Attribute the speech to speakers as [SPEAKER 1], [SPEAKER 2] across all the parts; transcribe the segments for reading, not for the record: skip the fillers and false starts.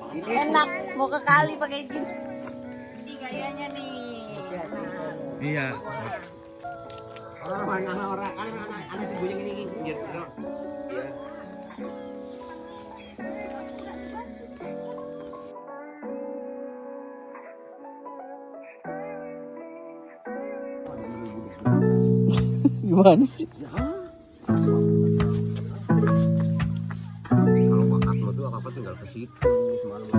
[SPEAKER 1] Enak mau ke kali pakai jeans. Ini gayanya nih.
[SPEAKER 2] Iya.
[SPEAKER 3] Orang anak sembunyi ini gitu.
[SPEAKER 2] Gimana sih?
[SPEAKER 3] Kalau bakat lo tuh apa tinggal ke situ semalam.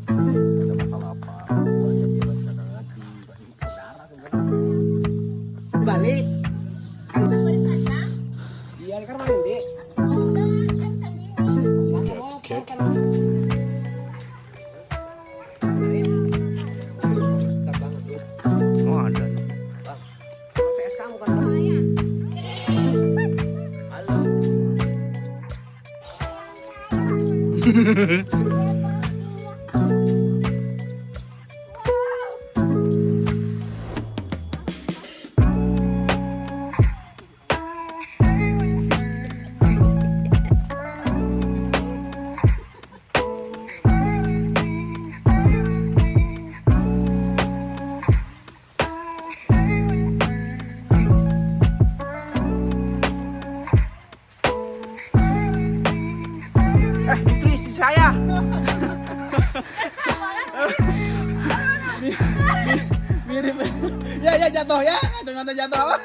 [SPEAKER 3] Ada masalah apa? Banyak jalan kadang lagi. Darah sebenarnya. Balik. Iya, kan main deh.
[SPEAKER 2] Cek. Oh ada.
[SPEAKER 3] PS kamu kan? Halo. Itu istri saya.
[SPEAKER 2] Mirip. Ya jatuh ya. Ngata jatuh.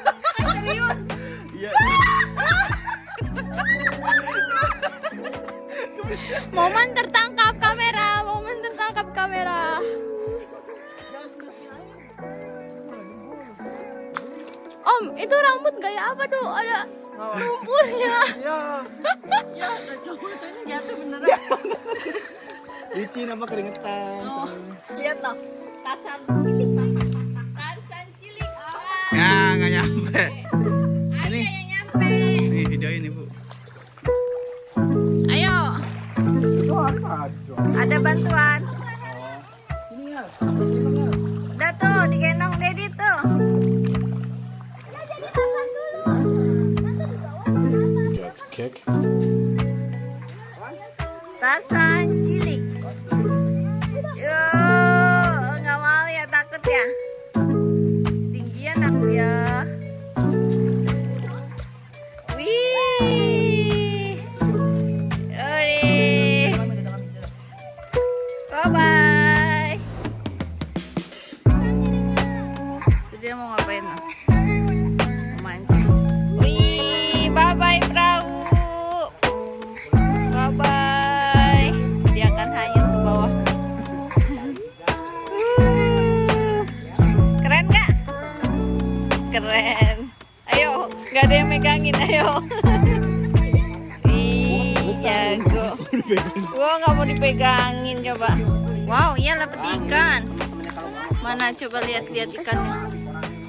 [SPEAKER 1] Serius.
[SPEAKER 2] Iya.
[SPEAKER 1] Momen tertangkap kamera. Om, itu rambut gaya apa tuh? Ada lumpurnya.
[SPEAKER 3] Iya.
[SPEAKER 1] Jatuh beneran.
[SPEAKER 2] Licin sama keringetan.
[SPEAKER 1] Lihat loh. Tarzan cilik.
[SPEAKER 2] Ya nggak nyampe.
[SPEAKER 1] Ada yang nyampe.
[SPEAKER 2] Nih video ini Bu.
[SPEAKER 1] Ayo,
[SPEAKER 3] Itu apa?
[SPEAKER 1] ada bantuan.
[SPEAKER 3] Ini ya.
[SPEAKER 1] Udah tuh, digendong Dedi tuh.
[SPEAKER 2] Cek.
[SPEAKER 1] Tarzan cilik. Yo, nggak mau ya, takut ya. Tinggian aku ya. Wih. Ori. Bye-bye. Itu dia mau ngapain loh? Mau mancing. Wih, bye-bye perahu. Bye-bye. Dia akan hanyut ke bawah. Keren gak? Keren. Ayo, gak ada yang megangin, ayo. Ih, jago. Gua nggak mau dipegangin, coba. Wow, iya dapet ikan. Mana coba lihat-lihat ikannya.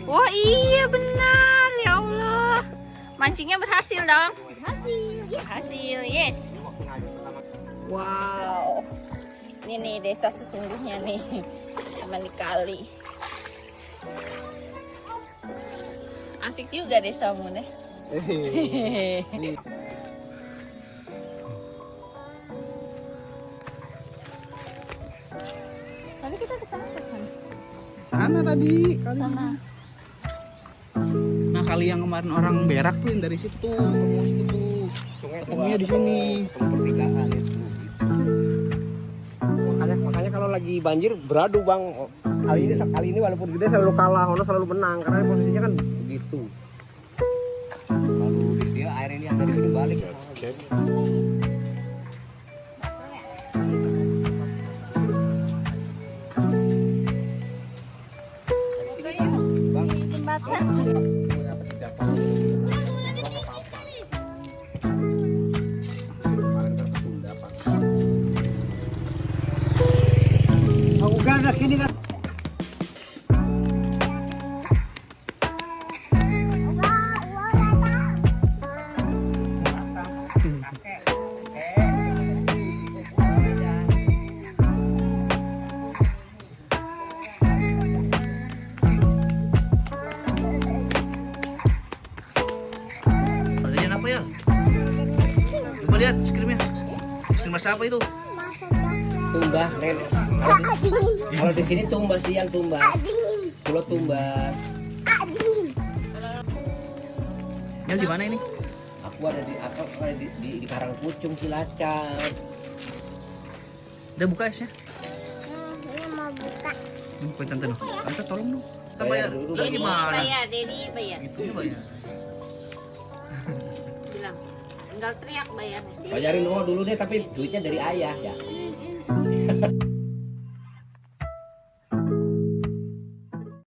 [SPEAKER 1] Wah, iya benar, ya Allah. Mancingnya berhasil dong. Berhasil, yes. Wow. Ini nih desa sesungguhnya nih. Teman di kali. Asik juga desamu deh. Tadi kita ke sana kan?
[SPEAKER 2] Sana tadi kali.
[SPEAKER 1] Sana.
[SPEAKER 2] Nah kali yang kemarin orang berak tuh yang dari situ tuh, ketemu situ tuh. Ketemunya di sini.
[SPEAKER 3] Pertigaan itu. Makanya kalau lagi banjir beradu Bang. Kali ini walaupun gede selalu kalah, Ono selalu menang karena posisinya kan begitu. Lalu dia air ini yang dari sini balik.
[SPEAKER 2] Cek.
[SPEAKER 3] Bang,
[SPEAKER 1] Di jembatan.
[SPEAKER 3] Aku kan sini kan.
[SPEAKER 2] Apa ya? Coba lihat es krimnya. Es krim rasa apa itu?
[SPEAKER 4] Masa coklat.
[SPEAKER 3] Tumbas, Nen. Kalau di sini tumbas sih yang tumbas. Kalau tumbas.
[SPEAKER 2] Nyal di mana ini?
[SPEAKER 3] Aku ada di Karangpucung Cilacap.
[SPEAKER 2] Udah buka esnya?
[SPEAKER 4] Ini mau buka.
[SPEAKER 2] Bukain tante dong. Tante tolong dong. Kita
[SPEAKER 3] Bayar
[SPEAKER 2] bayar.
[SPEAKER 3] dulu,
[SPEAKER 2] Lagi gimana?
[SPEAKER 1] Bayar, Dedi bayar.
[SPEAKER 2] Itu bayar.
[SPEAKER 1] Bilang. Tinggal teriak bayarnya.
[SPEAKER 3] Bayarin dulu deh, tapi duitnya dari ayah ya.